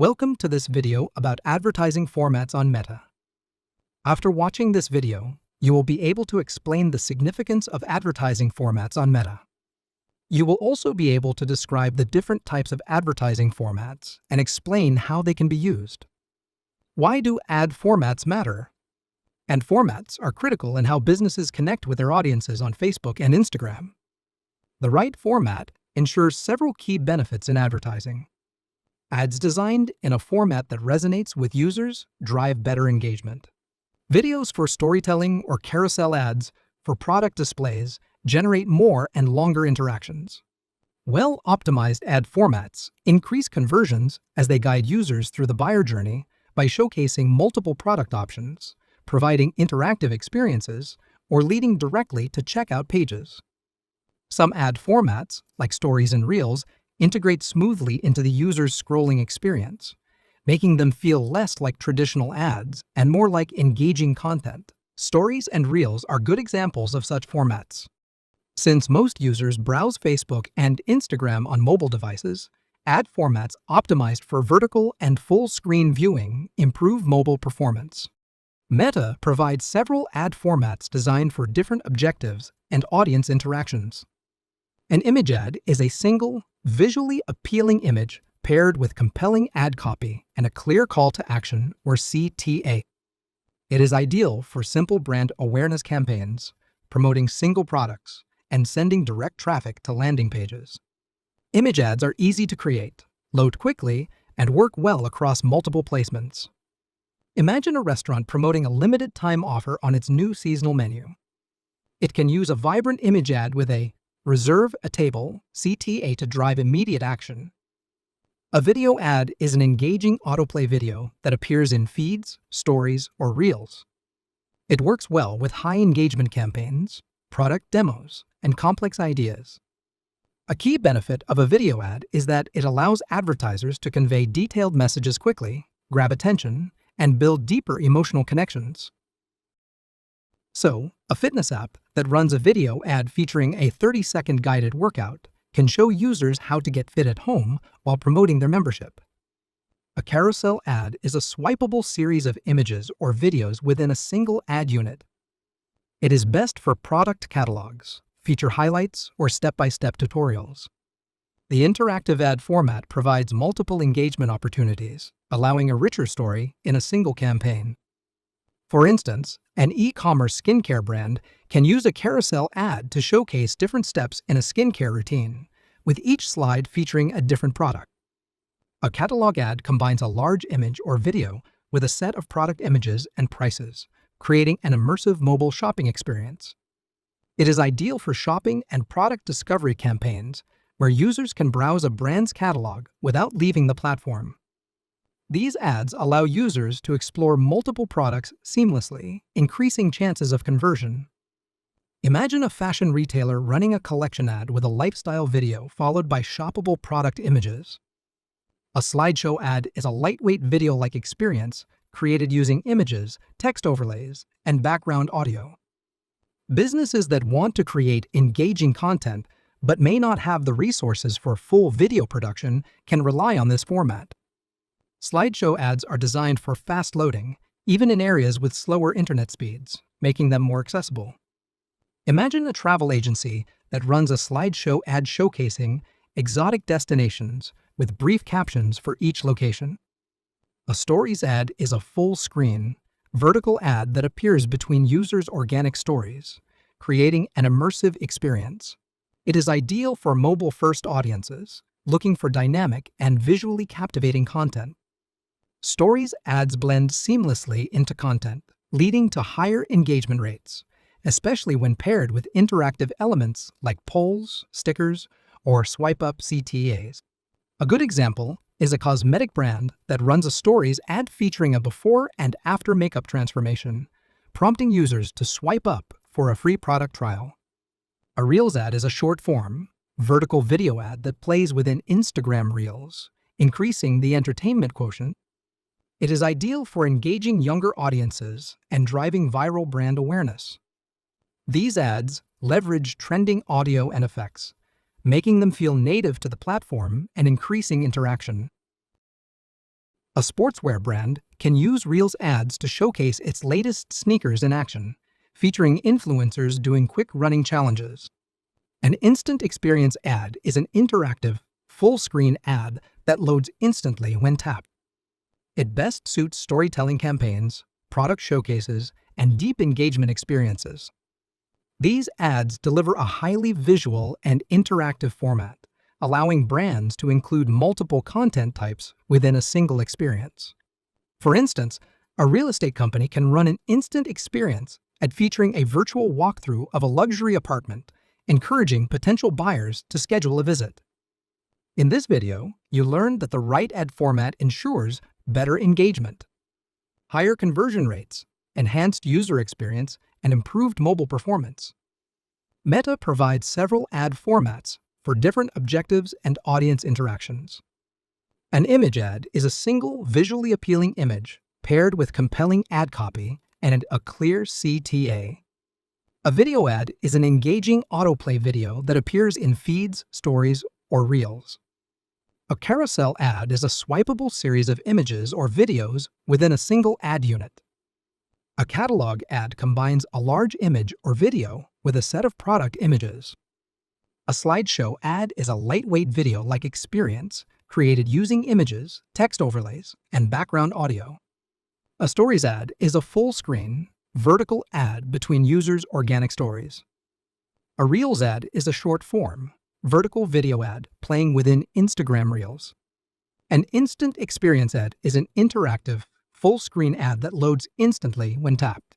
Welcome to this video about advertising formats on Meta. After watching this video, you will be able to explain the significance of advertising formats on Meta. You will also be able to describe the different types of advertising formats and explain how they can be used. Why do ad formats matter? And formats are critical in how businesses connect with their audiences on Facebook and Instagram. The right format ensures several key benefits in advertising. Ads designed in a format that resonates with users drive better engagement. Videos for storytelling or carousel ads for product displays generate more and longer interactions. Well-optimized ad formats increase conversions as they guide users through the buyer journey by showcasing multiple product options, providing interactive experiences, or leading directly to checkout pages. Some ad formats, like stories and reels, integrate smoothly into the user's scrolling experience, making them feel less like traditional ads and more like engaging content. Stories and reels are good examples of such formats. Since most users browse Facebook and Instagram on mobile devices, ad formats optimized for vertical and full-screen viewing improve mobile performance. Meta provides several ad formats designed for different objectives and audience interactions. An image ad is a single, visually appealing image paired with compelling ad copy and a clear call to action, or CTA. It is ideal for simple brand awareness campaigns, promoting single products, and sending direct traffic to landing pages. Image ads are easy to create, load quickly, and work well across multiple placements. Imagine a restaurant promoting a limited-time offer on its new seasonal menu. It can use a vibrant image ad with a "Reserve a table" CTA to drive immediate action. A video ad is an engaging autoplay video that appears in feeds, stories, or reels. It works well with high engagement campaigns, product demos, and complex ideas. A key benefit of a video ad is that it allows advertisers to convey detailed messages quickly, grab attention, and build deeper emotional connections. So, a fitness app that runs a video ad featuring a 30-second guided workout can show users how to get fit at home while promoting their membership. A carousel ad is a swipeable series of images or videos within a single ad unit. It is best for product catalogs, feature highlights, or step-by-step tutorials. The interactive ad format provides multiple engagement opportunities, allowing a richer story in a single campaign. For instance, an e-commerce skincare brand can use a carousel ad to showcase different steps in a skincare routine, with each slide featuring a different product. A catalog ad combines a large image or video with a set of product images and prices, creating an immersive mobile shopping experience. It is ideal for shopping and product discovery campaigns where users can browse a brand's catalog without leaving the platform. These ads allow users to explore multiple products seamlessly, increasing chances of conversion. Imagine a fashion retailer running a collection ad with a lifestyle video followed by shoppable product images. A slideshow ad is a lightweight video-like experience created using images, text overlays, and background audio. Businesses that want to create engaging content but may not have the resources for full video production can rely on this format. Slideshow ads are designed for fast loading, even in areas with slower internet speeds, making them more accessible. Imagine a travel agency that runs a slideshow ad showcasing exotic destinations with brief captions for each location. A stories ad is a full-screen, vertical ad that appears between users' organic stories, creating an immersive experience. It is ideal for mobile-first audiences looking for dynamic and visually captivating content. Stories ads blend seamlessly into content, leading to higher engagement rates, especially when paired with interactive elements like polls, stickers, or swipe-up CTAs. A good example is a cosmetic brand that runs a stories ad featuring a before and after makeup transformation, prompting users to swipe up for a free product trial. A Reels ad is a short-form, vertical video ad that plays within Instagram Reels, increasing the entertainment quotient. It is ideal for engaging younger audiences and driving viral brand awareness. These ads leverage trending audio and effects, making them feel native to the platform and increasing interaction. A sportswear brand can use Reels ads to showcase its latest sneakers in action, featuring influencers doing quick running challenges. An instant experience ad is an interactive, full-screen ad that loads instantly when tapped. It best suits storytelling campaigns, product showcases, and deep engagement experiences. These ads deliver a highly visual and interactive format, allowing brands to include multiple content types within a single experience. For instance, a real estate company can run an instant experience ad featuring a virtual walkthrough of a luxury apartment, encouraging potential buyers to schedule a visit. In this video, you learned that the right ad format ensures better engagement, higher conversion rates, enhanced user experience, and improved mobile performance. Meta provides several ad formats for different objectives and audience interactions. An image ad is a single visually appealing image paired with compelling ad copy and a clear CTA. A video ad is an engaging autoplay video that appears in feeds, stories, or reels. A carousel ad is a swipeable series of images or videos within a single ad unit. A catalog ad combines a large image or video with a set of product images. A slideshow ad is a lightweight video-like experience created using images, text overlays, and background audio. A stories ad is a full-screen, vertical ad between users' organic stories. A Reels ad is a short-form, vertical video ad playing within Instagram Reels. An instant experience ad is an interactive, full-screen ad that loads instantly when tapped.